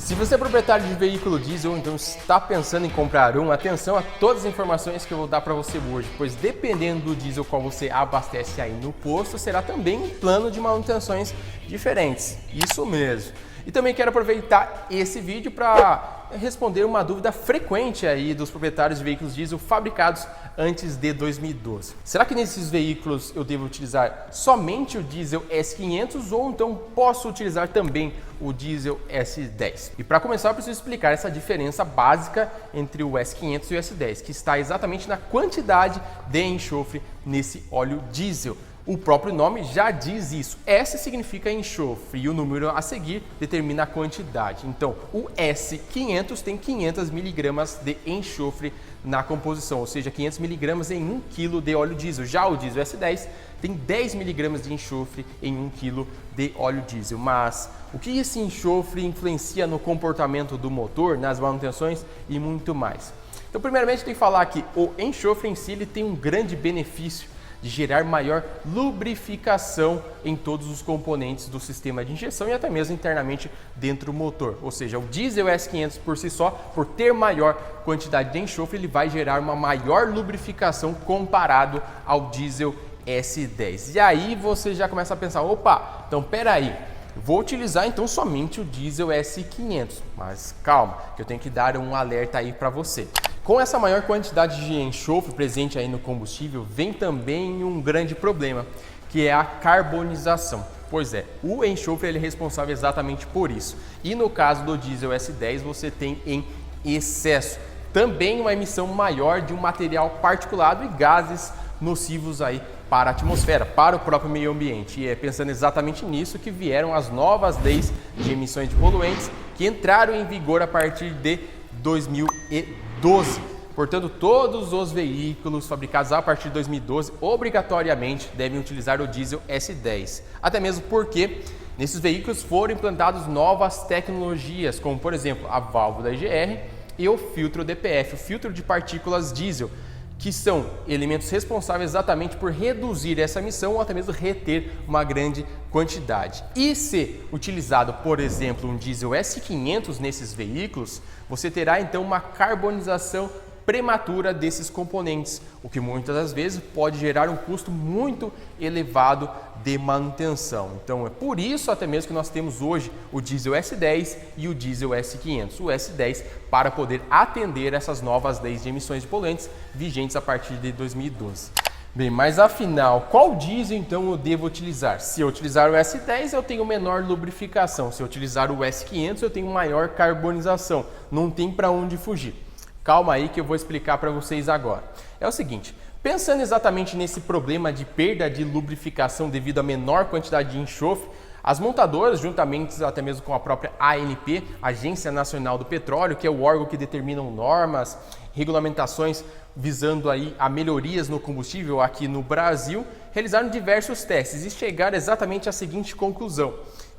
Se você é proprietário de veículo diesel ou então está pensando em comprar um, atenção a todas as informações que eu vou dar para você hoje, pois dependendo do diesel qual você abastece aí no posto, será também um plano de manutenções diferentes. Isso mesmo. E também quero aproveitar esse vídeo para responder uma dúvida frequente aí dos proprietários de veículos diesel fabricados antes de 2012. Será que nesses veículos eu devo utilizar somente o diesel S500 ou então posso utilizar também o diesel S10? E para começar eu preciso explicar essa diferença básica entre o S500 e o S10, que está exatamente na quantidade de enxofre nesse óleo diesel. O próprio nome já diz isso. S significa enxofre e o número a seguir determina a quantidade. Então, o S500 tem 500 miligramas de enxofre na composição, ou seja, 500 miligramas em 1 kg de óleo diesel. Já o diesel S10 tem 10 miligramas de enxofre em 1 kg de óleo diesel. Mas o que esse enxofre influencia no comportamento do motor, nas manutenções e muito mais? Então, primeiramente, tem que falar que o enxofre em si ele tem um grande benefício de gerar maior lubrificação em todos os componentes do sistema de injeção e até mesmo internamente dentro do motor. Ou seja, o diesel S500 por si só, por ter maior quantidade de enxofre, ele vai gerar uma maior lubrificação comparado ao diesel S10. E aí você já começa a pensar, opa, então peraí, vou utilizar então somente o diesel S500, mas calma, que eu tenho que dar um alerta aí para você. Com essa maior quantidade de enxofre presente aí no combustível, vem também um grande problema, que é a carbonização. Pois é, o enxofre ele é responsável exatamente por isso. E no caso do diesel S10, você tem em excesso também uma emissão maior de um material particulado e gases nocivos aí para a atmosfera, para o próprio meio ambiente. E é pensando exatamente nisso que vieram as novas leis de emissões de poluentes que entraram em vigor a partir de 2012. Portanto, todos os veículos fabricados a partir de 2012 obrigatoriamente devem utilizar o diesel S10. Até mesmo porque nesses veículos foram implantadas novas tecnologias, como por exemplo a válvula IGR e o filtro DPF, o filtro de partículas diesel, que são elementos responsáveis exatamente por reduzir essa emissão ou até mesmo reter uma grande quantidade. E se utilizado, por exemplo, um diesel S500 nesses veículos, você terá então uma carbonização prematura desses componentes, o que muitas das vezes pode gerar um custo muito elevado de manutenção. Então é por isso até mesmo que nós temos hoje o diesel S10 e o diesel S500. O S10 para poder atender essas novas leis de emissões de poluentes vigentes a partir de 2012. Bem, mas afinal, qual diesel então eu devo utilizar? Se eu utilizar o S10, eu tenho menor lubrificação. Se eu utilizar o S500, eu tenho maior carbonização. Não tem para onde fugir. Calma aí que eu vou explicar para vocês agora. É o seguinte, pensando exatamente nesse problema de perda de lubrificação devido à menor quantidade de enxofre, as montadoras, juntamente até mesmo com a própria ANP, Agência Nacional do Petróleo, que é o órgão que determina normas, regulamentações visando aí a melhorias no combustível aqui no Brasil, realizaram diversos testes e chegaram exatamente à seguinte conclusão,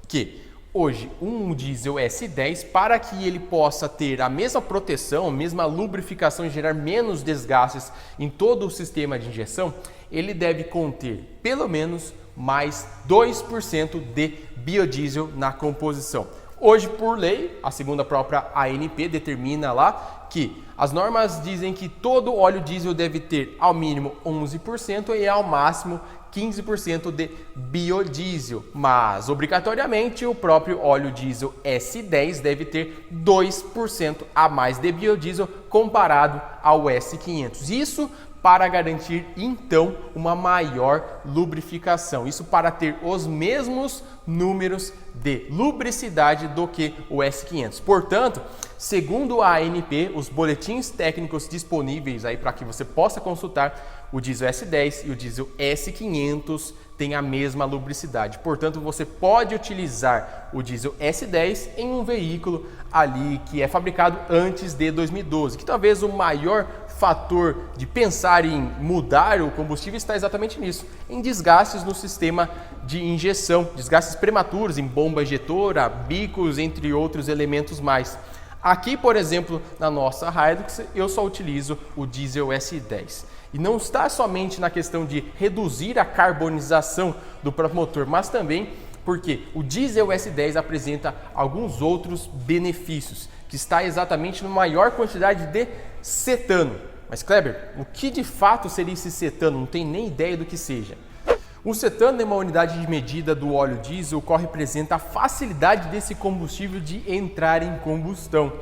que hoje, um diesel S10, para que ele possa ter a mesma proteção, a mesma lubrificação e gerar menos desgastes em todo o sistema de injeção, ele deve conter pelo menos mais 2% de biodiesel na composição. Hoje, por lei, a segundo a própria ANP determina lá que as normas dizem que todo óleo diesel deve ter ao mínimo 11% e ao máximo 15% de biodiesel, mas obrigatoriamente o próprio óleo diesel S10 deve ter 2% a mais de biodiesel comparado ao S500. Isso para garantir então uma maior lubrificação. Isso para ter os mesmos números de lubricidade do que o S500. Portanto, segundo a ANP, os boletins técnicos disponíveis aí para que você possa consultar, o diesel S10 e o diesel S500 têm a mesma lubricidade. Portanto, você pode utilizar o diesel S10 em um veículo ali que é fabricado antes de 2012, que talvez o maior fator de pensar em mudar o combustível está exatamente nisso, em desgastes no sistema de injeção, desgastes prematuros em bomba injetora, bicos, entre outros elementos mais. Aqui, por exemplo, na nossa Hilux, eu só utilizo o diesel S10. E não está somente na questão de reduzir a carbonização do próprio motor, mas também Porque o diesel S10 apresenta alguns outros benefícios, que está exatamente na maior quantidade de cetano. Mas Kleber, o que de fato seria esse cetano? Não tem nem ideia do que seja. O cetano é uma unidade de medida do óleo diesel, qual representa a facilidade desse combustível de entrar em combustão.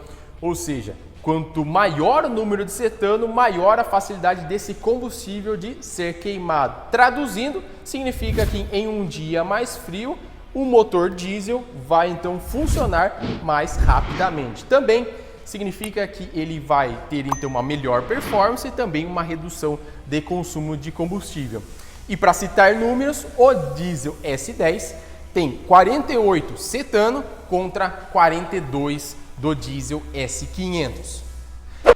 Ou seja, quanto maior o número de cetano, maior a facilidade desse combustível de ser queimado. Traduzindo, significa que em um dia mais frio, o motor diesel vai então funcionar mais rapidamente. Também significa que ele vai ter então uma melhor performance e também uma redução de consumo de combustível. E para citar números, o diesel S10 tem 48 cetano contra 42 do diesel S500.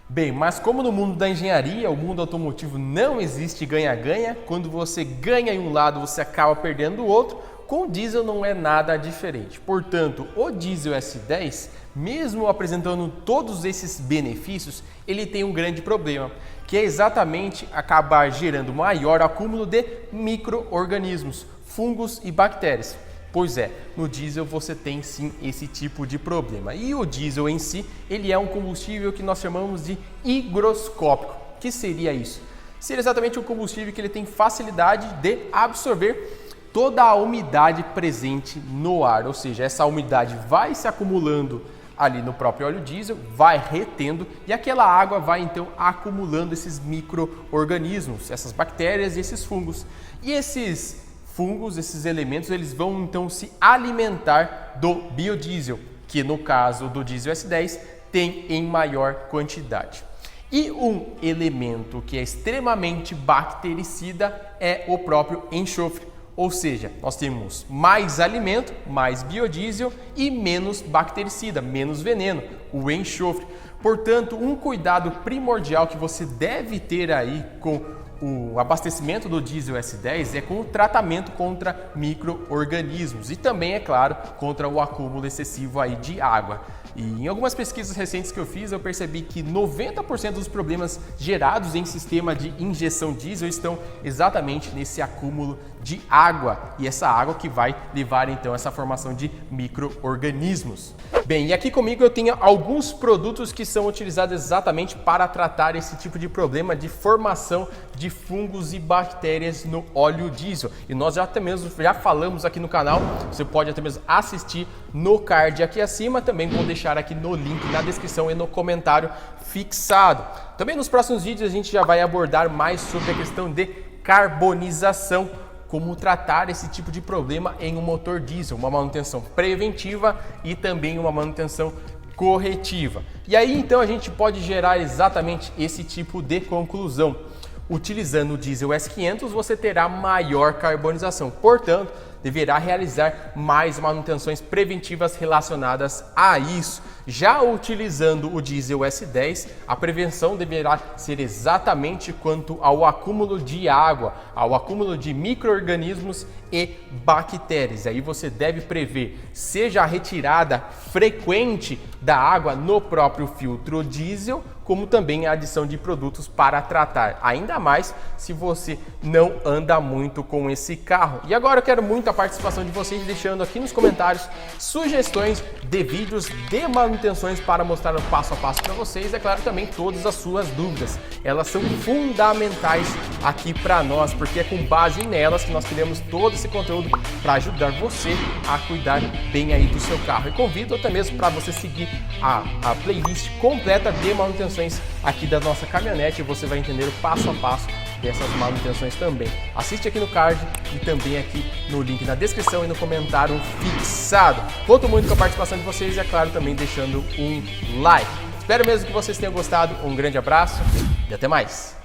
Bem, mas como no mundo da engenharia, o mundo automotivo não existe ganha-ganha, quando você ganha em um lado, você acaba perdendo o outro, com o diesel não é nada diferente. Portanto, o diesel S10, mesmo apresentando todos esses benefícios, ele tem um grande problema, que é exatamente acabar gerando maior acúmulo de micro-organismos, fungos e bactérias. Pois é, no diesel você tem sim esse tipo de problema. E o diesel em si, ele é um combustível que nós chamamos de higroscópico. O que seria isso? Seria exatamente um combustível que ele tem facilidade de absorver toda a umidade presente no ar, ou seja, essa umidade vai se acumulando ali no próprio óleo diesel, vai retendo e aquela água vai então acumulando esses micro-organismos, essas bactérias e esses fungos. E esses fungos, esses elementos, eles vão então se alimentar do biodiesel, que no caso do diesel S10 tem em maior quantidade. E um elemento que é extremamente bactericida é o próprio enxofre. Ou seja, nós temos mais alimento, mais biodiesel e menos bactericida, menos veneno, o enxofre. Portanto, um cuidado primordial que você deve ter aí com o abastecimento do diesel S10 é com o tratamento contra micro-organismos e também, é claro, contra o acúmulo excessivo aí de água. E em algumas pesquisas recentes que eu fiz, eu percebi que 90% dos problemas gerados em sistema de injeção diesel estão exatamente nesse acúmulo de água. E essa água que vai levar então essa formação de micro-organismos. Bem, e aqui comigo eu tenho alguns produtos que são utilizados exatamente para tratar esse tipo de problema de formação de fungos e bactérias no óleo diesel. E nós já falamos aqui no canal, você pode até mesmo assistir no card aqui acima, também vou deixar aqui no link na descrição e no comentário fixado. Também nos próximos vídeos a gente já vai abordar mais sobre a questão de carbonização, como tratar esse tipo de problema em um motor diesel, uma manutenção preventiva e também uma manutenção corretiva. E aí então a gente pode gerar exatamente esse tipo de conclusão. Utilizando o diesel S500 você terá maior carbonização, portanto deverá realizar mais manutenções preventivas relacionadas a isso. Já utilizando o diesel S10, a prevenção deverá ser exatamente quanto ao acúmulo de água, ao acúmulo de micro-organismos e bactérias. Aí você deve prever seja a retirada frequente da água no próprio filtro diesel, como também a adição de produtos para tratar, ainda mais se você não anda muito com esse carro. E agora eu quero muito a participação de vocês, deixando aqui nos comentários sugestões de vídeos de manutenções para mostrar o passo a passo para vocês. É claro, também todas as suas dúvidas, elas são fundamentais aqui para nós, porque é com base nelas que nós criamos todo esse conteúdo para ajudar você a cuidar bem aí do seu carro. E convido até mesmo para você seguir a playlist completa de manutenções aqui da nossa caminhonete, e você vai entender o passo a passo dessas manutenções também. Assiste aqui no card e também aqui no link na descrição e no comentário fixado. Conto muito com a participação de vocês e, é claro, também deixando um like. Espero mesmo que vocês tenham gostado. Um grande abraço e até mais!